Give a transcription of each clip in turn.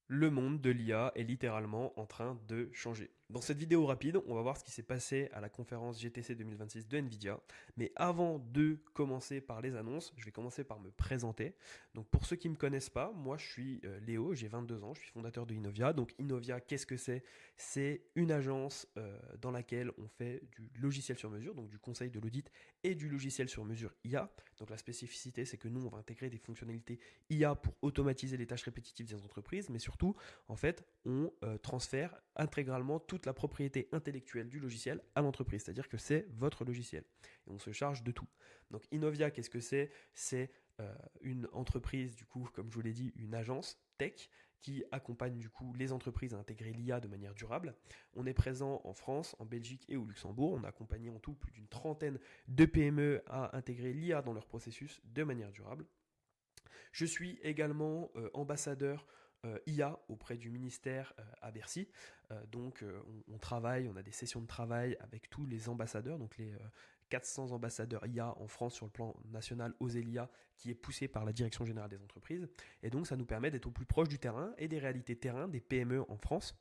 Le monde de l'IA est littéralement en train de changer. Dans cette vidéo rapide, on va voir ce qui s'est passé à la conférence GTC 2026 de Nvidia. Mais avant de commencer par les annonces, je vais commencer par me présenter. Donc pour ceux qui ne me connaissent pas, moi je suis Léo, j'ai 22 ans, je suis fondateur de Innovia. Donc Innovia, qu'est-ce que c'est? C'est une agence dans laquelle on fait du logiciel sur mesure, donc du conseil de l'audit et du logiciel sur mesure IA. Donc la spécificité, c'est que nous, on va intégrer des fonctionnalités IA pour automatiser les tâches répétitives des entreprises, mais surtout, en fait, on transfère intégralement toute la propriété intellectuelle du logiciel à l'entreprise, c'est-à-dire que c'est votre logiciel. Et on se charge de tout. Donc Innovia, qu'est-ce que c'est? C'est une entreprise, du coup, comme je vous l'ai dit, une agence tech qui accompagne du coup les entreprises à intégrer l'IA de manière durable. On est présent en France, en Belgique et au Luxembourg. On a accompagné en tout plus d'une trentaine de PME à intégrer l'IA dans leur processus de manière durable. Je suis également ambassadeur IA auprès du ministère à Bercy. On travaille, on a des sessions de travail avec tous les ambassadeurs, donc les 400 ambassadeurs IA en France sur le plan national Oser l'IA qui est poussé par la Direction Générale des Entreprises. Et donc ça nous permet d'être au plus proche du terrain et des réalités terrain des PME en France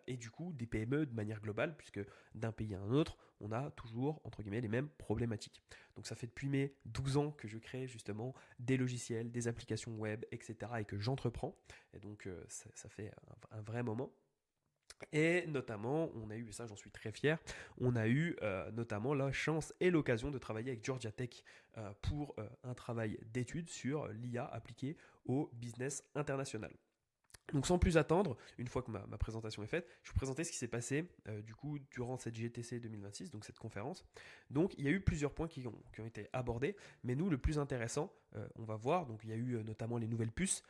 et du coup des PME de manière globale, puisque d'un pays à un autre, on a toujours, entre guillemets, les mêmes problématiques. Donc ça fait depuis mes 12 ans que je crée justement des logiciels, des applications web, etc. et que j'entreprends. Et donc ça fait un vrai moment. Et notamment, on a eu, et ça j'en suis très fier, on a eu notamment la chance et l'occasion de travailler avec Georgia Tech pour un travail d'étude sur l'IA appliquée au business international. Donc sans plus attendre, une fois que ma présentation est faite, je vais vous présenter ce qui s'est passé du coup durant cette GTC 2026, donc cette conférence. Donc il y a eu plusieurs points qui ont été abordés, mais nous le plus intéressant, on va voir, donc il y a eu notamment les nouvelles puces,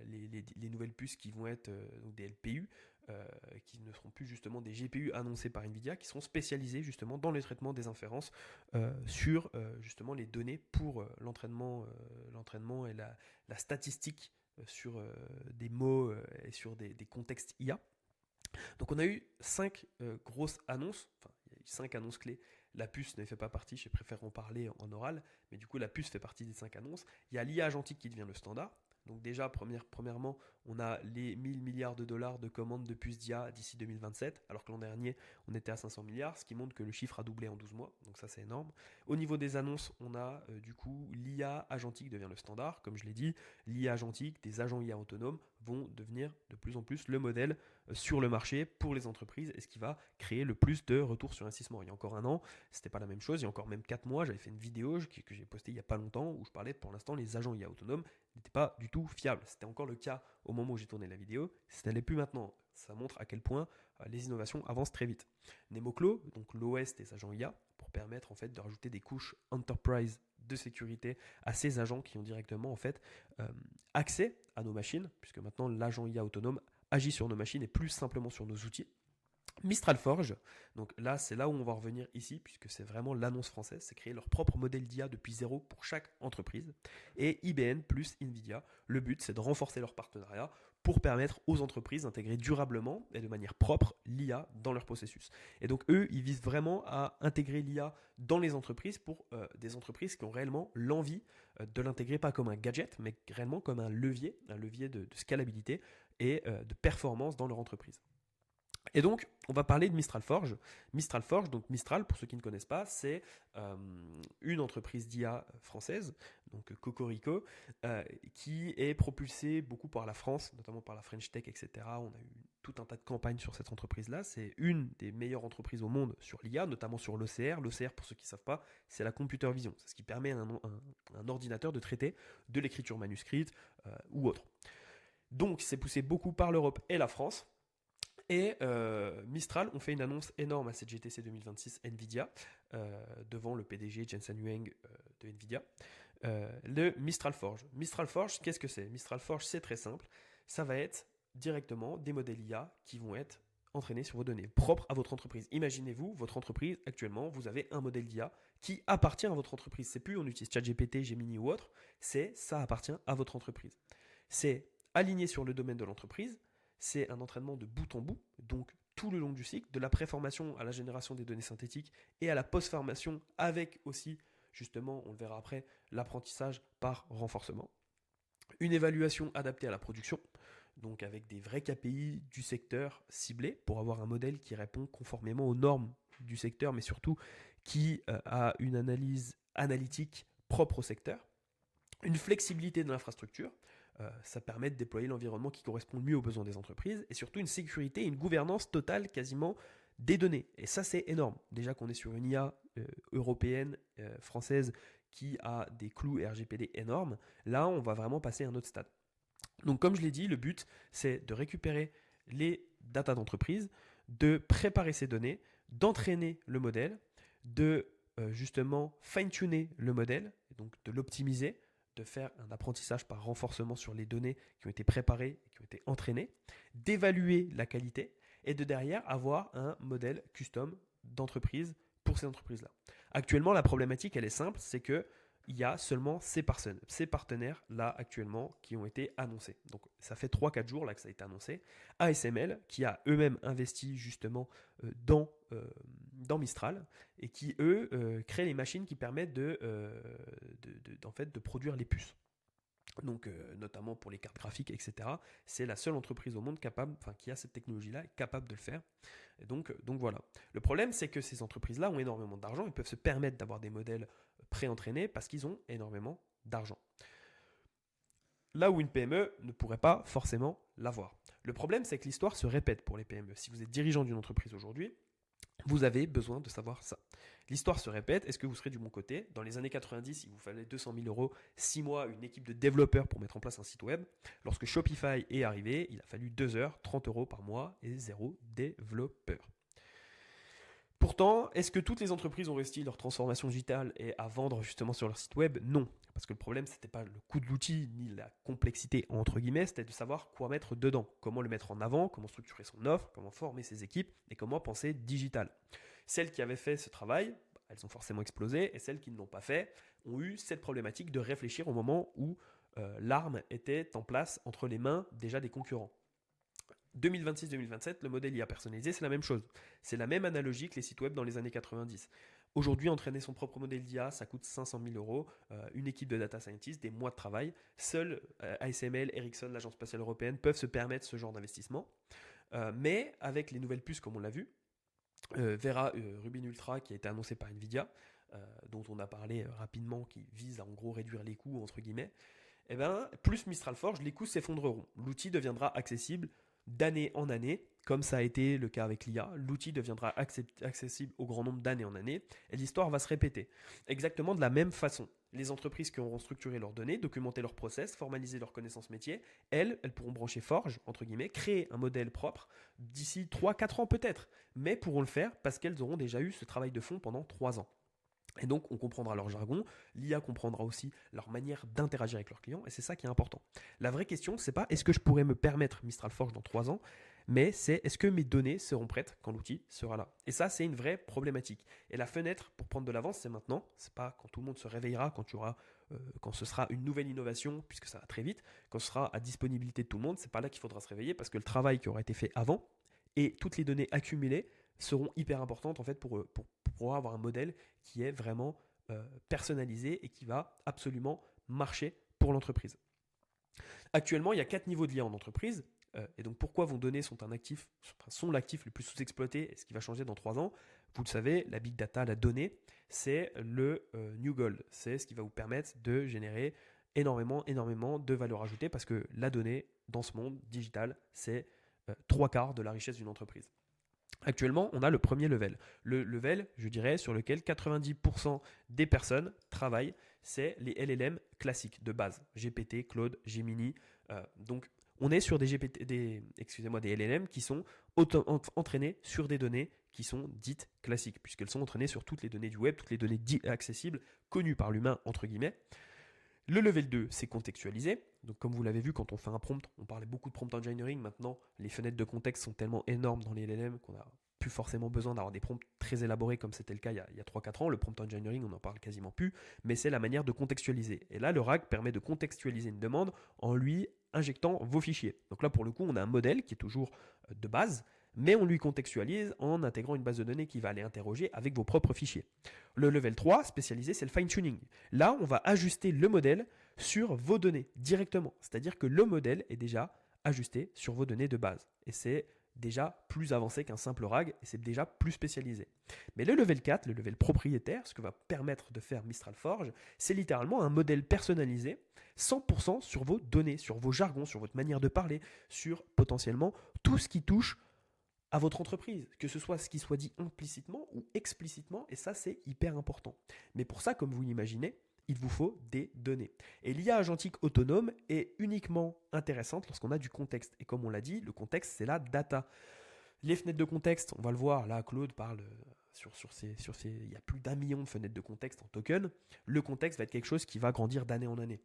les nouvelles puces qui vont être donc des LPU, qui ne seront plus justement des GPU annoncés par Nvidia, qui seront spécialisés justement dans le traitement des inférences sur justement les données pour l'entraînement et la statistique sur des mots et sur des contextes IA. Donc on a eu 5 grosses annonces, enfin il y a eu 5 annonces clés. La puce ne fait pas partie, je préfère en parler en oral, mais du coup la puce fait partie des 5 annonces. Il y a l'IA agentique qui devient le standard. Donc déjà, premièrement, on a les 1000 milliards de dollars de commandes de puces d'IA d'ici 2027, alors que l'an dernier, on était à 500 milliards, ce qui montre que le chiffre a doublé en 12 mois, donc ça c'est énorme. Au niveau des annonces, on a du coup l'IA agentique devient le standard, comme je l'ai dit, l'IA agentique, des agents IA autonomes vont devenir de plus en plus le modèle sur le marché pour les entreprises et ce qui va créer le plus de retours sur investissement. Il y a encore un an, c'était pas la même chose. Il y a encore même 4 mois, j'avais fait une vidéo que j'ai postée il y a pas longtemps où je parlais pour l'instant les agents IA autonomes n'étaient pas du tout fiables. C'était encore le cas au moment où j'ai tourné la vidéo. Ça n'est plus maintenant. Ça montre à quel point les innovations avancent très vite. Nemoclo, donc l'OS des agents IA, pour permettre en fait de rajouter des couches enterprise de sécurité à ces agents qui ont directement en fait accès à nos machines, puisque maintenant l'agent IA autonome agit sur nos machines et plus simplement sur nos outils. Mistral Forge, donc là c'est là où on va revenir ici, puisque c'est vraiment l'annonce française, c'est créer leur propre modèle d'IA depuis zéro pour chaque entreprise. Et IBM plus Nvidia, le but c'est de renforcer leur partenariat pour permettre aux entreprises d'intégrer durablement et de manière propre l'IA dans leur processus. Et donc eux, ils visent vraiment à intégrer l'IA dans les entreprises pour des entreprises qui ont réellement l'envie de l'intégrer pas comme un gadget, mais réellement comme un levier de scalabilité et de performance dans leur entreprise. Et donc, on va parler de Mistral Forge. Mistral Forge, donc Mistral, pour ceux qui ne connaissent pas, c'est une entreprise d'IA française, donc Cocorico, qui est propulsée beaucoup par la France, notamment par la French Tech, etc. On a eu tout un tas de campagnes sur cette entreprise-là. C'est une des meilleures entreprises au monde sur l'IA, notamment sur l'OCR. L'OCR, pour ceux qui ne savent pas, c'est la computer vision. C'est ce qui permet à un ordinateur de traiter de l'écriture manuscrite ou autre. Donc, c'est poussé beaucoup par l'Europe et la France. Et Mistral ont fait une annonce énorme à cette GTC 2026 Nvidia, devant le PDG Jensen Huang de Nvidia, le Mistral Forge. Mistral Forge, qu'est-ce que c'est? Mistral Forge, c'est très simple. Ça va être directement des modèles IA qui vont être entraînés sur vos données, propres à votre entreprise. Imaginez-vous, votre entreprise, actuellement, vous avez un modèle d'IA qui appartient à votre entreprise. C'est plus on utilise ChatGPT, Gemini ou autre, ça appartient à votre entreprise. C'est aligné sur le domaine de l'entreprise, c'est un entraînement de bout en bout, donc tout le long du cycle, de la préformation à la génération des données synthétiques et à la post-formation avec aussi, justement, on le verra après, l'apprentissage par renforcement. Une évaluation adaptée à la production. donc avec des vrais KPI du secteur ciblés pour avoir un modèle qui répond conformément aux normes du secteur, mais surtout qui a une analyse analytique propre au secteur. Une flexibilité de l'infrastructure, ça permet de déployer l'environnement qui correspond le mieux aux besoins des entreprises, et surtout une sécurité et une gouvernance totale quasiment des données. Et ça, c'est énorme. Déjà qu'on est sur une IA européenne, française, qui a des clous RGPD énormes, là, on va vraiment passer à un autre stade. Donc, comme je l'ai dit, le but, c'est de récupérer les datas d'entreprise, de préparer ces données, d'entraîner le modèle, de justement fine-tuner le modèle, donc de l'optimiser, de faire un apprentissage par renforcement sur les données qui ont été préparées et qui ont été entraînées, d'évaluer la qualité et de derrière avoir un modèle custom d'entreprise pour ces entreprises-là. Actuellement, la problématique, elle est simple, c'est que il y a seulement ces partenaires là actuellement qui ont été annoncés. Donc ça fait 3-4 jours là que ça a été annoncé. ASML qui a eux-mêmes investi justement dans Mistral et qui eux créent les machines qui permettent en fait, de produire les puces. Donc notamment pour les cartes graphiques, etc. C'est la seule entreprise au monde capable, enfin qui a cette technologie-là, capable de le faire. Et donc voilà. Le problème, c'est que ces entreprises-là ont énormément d'argent, ils peuvent se permettre d'avoir des modèles pré-entraînés parce qu'ils ont énormément d'argent. Là où une PME ne pourrait pas forcément l'avoir. Le problème, c'est que l'histoire se répète pour les PME. Si vous êtes dirigeant d'une entreprise aujourd'hui, vous avez besoin de savoir ça. L'histoire se répète, est-ce que vous serez du bon côté? Dans les années 90, il vous fallait 200 000 euros, 6 mois, une équipe de développeurs pour mettre en place un site web. Lorsque Shopify est arrivé, il a fallu 2 heures, 30 euros par mois et 0 développeur. Pourtant, est-ce que toutes les entreprises ont réussi leur transformation digitale et à vendre justement sur leur site web? Non. Parce que le problème, ce n'était pas le coût de l'outil ni la complexité, entre guillemets, c'était de savoir quoi mettre dedans, comment le mettre en avant, comment structurer son offre, comment former ses équipes et comment penser digital. Celles qui avaient fait ce travail, elles ont forcément explosé, et celles qui ne l'ont pas fait ont eu cette problématique de réfléchir au moment où l'arme était en place entre les mains déjà des concurrents. 2026-2027, le modèle IA personnalisé, c'est la même chose. C'est la même analogie que les sites web dans les années 90. Aujourd'hui, entraîner son propre modèle d'IA, ça coûte 500 000 euros, une équipe de data scientists, des mois de travail. Seuls ASML, Ericsson, l'Agence spatiale européenne peuvent se permettre ce genre d'investissement. Mais avec les nouvelles puces, comme on l'a vu, Vera Rubin Ultra qui a été annoncé par Nvidia, dont on a parlé rapidement, qui vise à en gros réduire les coûts, entre guillemets, eh ben, plus Mistral Forge, les coûts s'effondreront. L'outil deviendra accessible d'année en année, comme ça a été le cas avec l'IA. L'outil deviendra accessible au grand nombre d'années en année, et l'histoire va se répéter. Exactement de la même façon. Les entreprises qui auront structuré leurs données, documenté leurs process, formalisé leurs connaissances métiers, elles pourront brancher Forge, entre guillemets, créer un modèle propre d'ici 3-4 ans peut-être, mais pourront le faire parce qu'elles auront déjà eu ce travail de fond pendant 3 ans. Et donc, on comprendra leur jargon, l'IA comprendra aussi leur manière d'interagir avec leurs clients, et c'est ça qui est important. La vraie question, c'est pas est-ce que je pourrais me permettre Mistral Forge dans 3 ans, mais c'est est-ce que mes données seront prêtes quand l'outil sera là. Et ça, c'est une vraie problématique. Et la fenêtre pour prendre de l'avance, c'est maintenant. C'est pas quand tout le monde se réveillera, quand ce sera une nouvelle innovation, puisque ça va très vite, quand ce sera à disponibilité de tout le monde, c'est pas là qu'il faudra se réveiller, parce que le travail qui aura été fait avant et toutes les données accumulées seront hyper importantes en fait pour pouvoir avoir un modèle qui est vraiment personnalisé et qui va absolument marcher pour l'entreprise. Actuellement, il y a 4 niveaux de l'IA en entreprise. Et donc, pourquoi vos données sont l'actif le plus sous-exploité et ce qui va changer dans 3 ans? Vous le savez, la big data, la donnée, c'est le new gold. C'est ce qui va vous permettre de générer énormément de valeur ajoutée parce que la donnée, dans ce monde digital, c'est 3/4 de la richesse d'une entreprise. Actuellement, on a le premier level. Le level, je dirais, sur lequel 90% des personnes travaillent, c'est les LLM classiques de base. GPT, Claude, Gemini. Donc, on est sur des LLM qui sont entraînés sur des données qui sont dites classiques, puisqu'elles sont entraînées sur toutes les données du web, toutes les données dites accessibles, connues par l'humain, entre guillemets. Le level 2, c'est contextualiser. Donc, comme vous l'avez vu, quand on fait un prompt, on parlait beaucoup de prompt engineering. Maintenant, les fenêtres de contexte sont tellement énormes dans les LLM qu'on n'a plus forcément besoin d'avoir des prompts très élaborés comme c'était le cas il y a 3-4 ans. Le prompt engineering, on n'en parle quasiment plus, mais c'est la manière de contextualiser. Et là, le RAG permet de contextualiser une demande en lui injectant vos fichiers. Donc là, pour le coup, on a un modèle qui est toujours de base, mais on lui contextualise en intégrant une base de données qui va aller interroger avec vos propres fichiers. Le level 3, spécialisé, c'est le fine-tuning. Là, on va ajuster le modèle sur vos données directement. C'est-à-dire que le modèle est déjà ajuster sur vos données de base. Et c'est déjà plus avancé qu'un simple RAG et c'est déjà plus spécialisé. Mais le level 4, le level propriétaire, ce que va permettre de faire Mistral Forge, c'est littéralement un modèle personnalisé 100% sur vos données, sur vos jargons, sur votre manière de parler, sur potentiellement tout ce qui touche à votre entreprise, que ce soit ce qui soit dit implicitement ou explicitement, et ça c'est hyper important. Mais pour ça, comme vous l'imaginez, il vous faut des données. Et l'IA agentique autonome est uniquement intéressante lorsqu'on a du contexte. Et comme on l'a dit, le contexte, c'est la data. Les fenêtres de contexte, on va le voir, là Claude parle il y a plus d'1 million de fenêtres de contexte en token. Le contexte va être quelque chose qui va grandir d'année en année.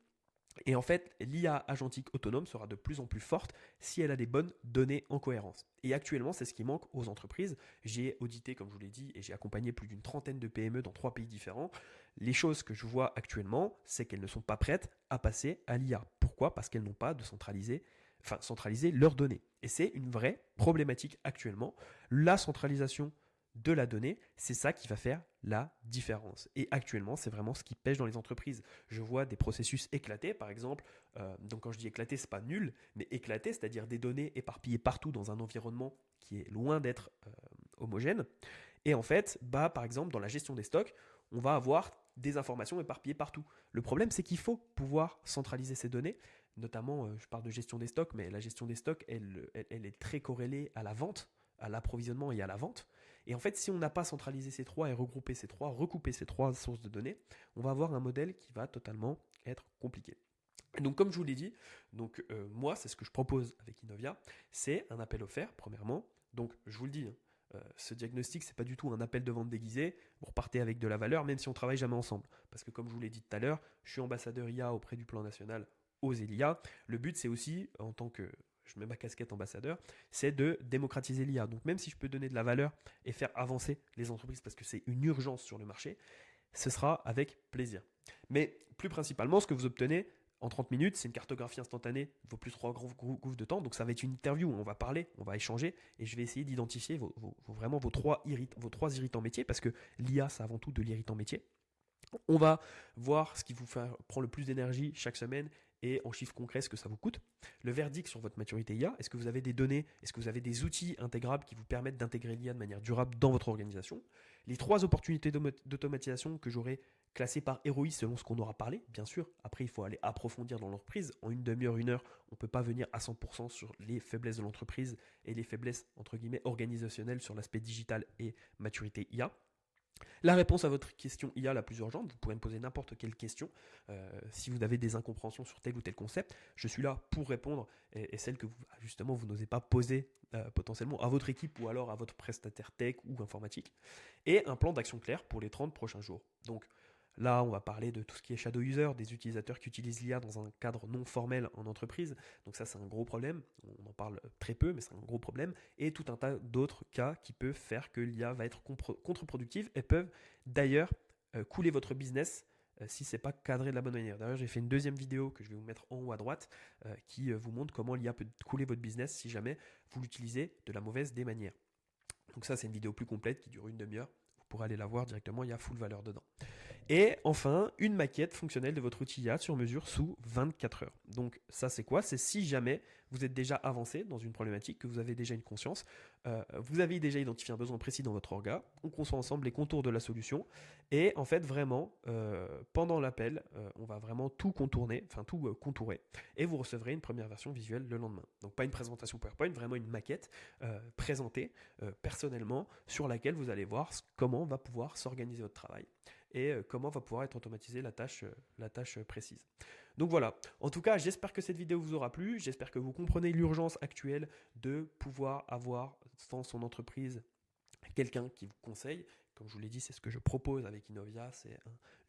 Et en fait, l'IA agentique autonome sera de plus en plus forte si elle a des bonnes données en cohérence. Et actuellement, c'est ce qui manque aux entreprises. J'ai audité, comme je vous l'ai dit, et j'ai accompagné plus d'une trentaine de PME dans 3 pays différents. Les choses que je vois actuellement, c'est qu'elles ne sont pas prêtes à passer à l'IA. Pourquoi ? Parce qu'elles n'ont pas de centraliser leurs données. Et c'est une vraie problématique actuellement. La centralisation de la donnée, c'est ça qui va faire la différence. Et actuellement, c'est vraiment ce qui pêche dans les entreprises. Je vois des processus éclatés, par exemple. Donc quand je dis éclaté, c'est pas nul, mais éclaté, c'est-à-dire des données éparpillées partout dans un environnement qui est loin d'être homogène. Et en fait, par exemple, dans la gestion des stocks, on va avoir des informations éparpillées partout. Le problème, c'est qu'il faut pouvoir centraliser ces données. Notamment, je parle de gestion des stocks, mais la gestion des stocks, elle est très corrélée à la vente, à l'approvisionnement et à la vente. Et en fait, si on n'a pas centralisé ces trois et regroupé ces trois, recoupé ces trois sources de données, on va avoir un modèle qui va totalement être compliqué. Et donc, comme je vous l'ai dit, moi, c'est ce que je propose avec Innovia, c'est un appel offert, premièrement. Donc, je vous le dis, ce diagnostic, c'est pas du tout un appel de vente déguisé. Vous repartez avec de la valeur, même si on travaille jamais ensemble. Parce que, comme je vous l'ai dit tout à l'heure, je suis ambassadeur IA auprès du plan national aux l'IA. Le but, c'est aussi, en tant que je mets ma casquette ambassadeur, c'est de démocratiser l'IA. Donc même si je peux donner de la valeur et faire avancer les entreprises parce que c'est une urgence sur le marché, ce sera avec plaisir. Mais plus principalement, ce que vous obtenez en 30 minutes, c'est une cartographie instantanée de vos plus 3 gouffres de temps. Donc ça va être une interview où on va parler, on va échanger et je vais essayer d'identifier vraiment vos trois irritants métiers parce que l'IA, c'est avant tout de l'irritant métier. On va voir ce qui vous prend le plus d'énergie chaque semaine et en chiffres concrets ce que ça vous coûte. Le verdict sur votre maturité IA, est-ce que vous avez des données, est-ce que vous avez des outils intégrables qui vous permettent d'intégrer l'IA de manière durable dans votre organisation. Les 3 opportunités d'automatisation que j'aurai classées par ROI selon ce qu'on aura parlé, bien sûr. Après, il faut aller approfondir dans l'entreprise. En une demi-heure, 1 heure, on ne peut pas venir à 100% sur les faiblesses de l'entreprise et les faiblesses, entre guillemets, organisationnelles sur l'aspect digital et maturité IA. La réponse à votre question IA la plus urgente, vous pourrez me poser n'importe quelle question. Si vous avez des incompréhensions sur tel ou tel concept, je suis là pour répondre et celle que vous n'osez pas poser potentiellement à votre équipe ou alors à votre prestataire tech ou informatique. Et un plan d'action clair pour les 30 prochains jours. Donc là, on va parler de tout ce qui est shadow user, des utilisateurs qui utilisent l'IA dans un cadre non formel en entreprise. Donc ça, c'est un gros problème. On en parle très peu, mais c'est un gros problème. Et tout un tas d'autres cas qui peuvent faire que l'IA va être contre-productive et peuvent d'ailleurs couler votre business si ce n'est pas cadré de la bonne manière. D'ailleurs, j'ai fait une deuxième vidéo que je vais vous mettre en haut à droite qui vous montre comment l'IA peut couler votre business si jamais vous l'utilisez de la mauvaise des manières. Donc ça, c'est une vidéo plus complète qui dure une demi-heure. Vous pourrez aller la voir directement, il y a full valeur dedans. Et enfin, une maquette fonctionnelle de votre outil IA sur mesure sous 24 heures. Donc ça, c'est quoi ? C'est si jamais vous êtes déjà avancé dans une problématique, que vous avez déjà une conscience, vous avez déjà identifié un besoin précis dans votre orga, on conçoit ensemble les contours de la solution, et en fait, vraiment, pendant l'appel, on va vraiment tout contourer, et vous recevrez une première version visuelle le lendemain. Donc pas une présentation PowerPoint, vraiment une maquette présentée personnellement, sur laquelle vous allez voir comment va pouvoir s'organiser votre travail et comment va pouvoir être automatisée la tâche précise. Donc voilà, en tout cas, j'espère que cette vidéo vous aura plu, j'espère que vous comprenez l'urgence actuelle de pouvoir avoir dans son entreprise quelqu'un qui vous conseille. Comme je vous l'ai dit, c'est ce que je propose avec Innovia, c'est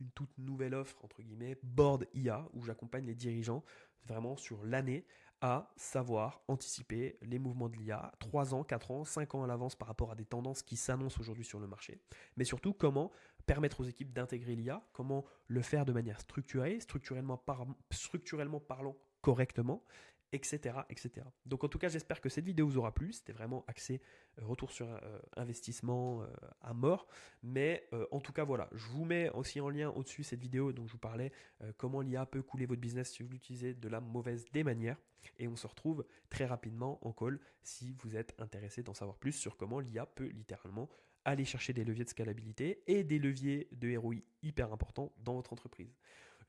une toute nouvelle offre, entre guillemets, Board IA, où j'accompagne les dirigeants vraiment sur l'année à savoir anticiper les mouvements de l'IA 3 ans, 4 ans, 5 ans à l'avance par rapport à des tendances qui s'annoncent aujourd'hui sur le marché. Mais surtout, comment permettre aux équipes d'intégrer l'IA, comment le faire de manière structurée, structurellement parlant correctement, etc., etc. Donc en tout cas, j'espère que cette vidéo vous aura plu. C'était vraiment axé retour sur investissement à mort. Mais en tout cas, voilà, je vous mets aussi en lien au-dessus cette vidéo dont je vous parlais, comment l'IA peut couler votre business si vous l'utilisez de la mauvaise des manières. Et on se retrouve très rapidement en call si vous êtes intéressé d'en savoir plus sur comment l'IA peut littéralement aller chercher des leviers de scalabilité et des leviers de ROI hyper importants dans votre entreprise.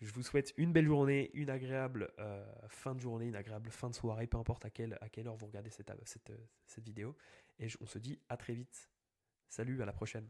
Je vous souhaite une belle journée, une agréable fin de journée, une agréable fin de soirée, peu importe à quelle heure vous regardez cette vidéo. Et on se dit à très vite. Salut, à la prochaine.